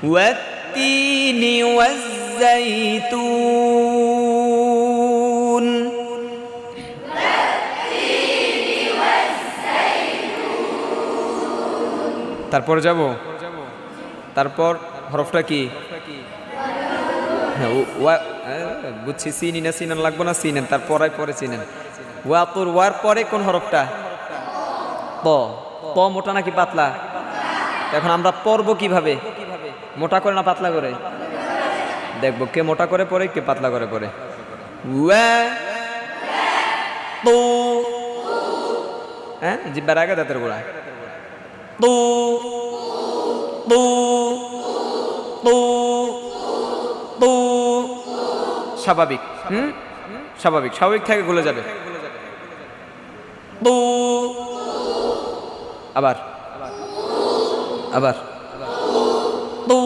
ওয়াত-তিনি ওয়াজ-যাইতুন। তারপর যাব, তারপর হরফটা কি? হ্যাঁ, বুঝছি, সিনি না সিনান লাগবো না, সিনেন তারপর পরে চিনেন। ওয়াতুর ওয়ার পরে কোন হরফটা? ত। ত মোটা নাকি পাতলা? এখন আমরা পড়বো কিভাবে? মোটা করে না পাতলা করে? দেখবো কে মোটা করে পড়ে, কে পাতলা করে পড়ে। ওয়া তু, হ্যাঁ, জিব্বার আগে দাঁতের গোড়া। তু তু তু তু, স্বাভাবিক। স্বাভাবিক, স্বাভাবিক থেকে গলে যাবে। তু, আবার আবার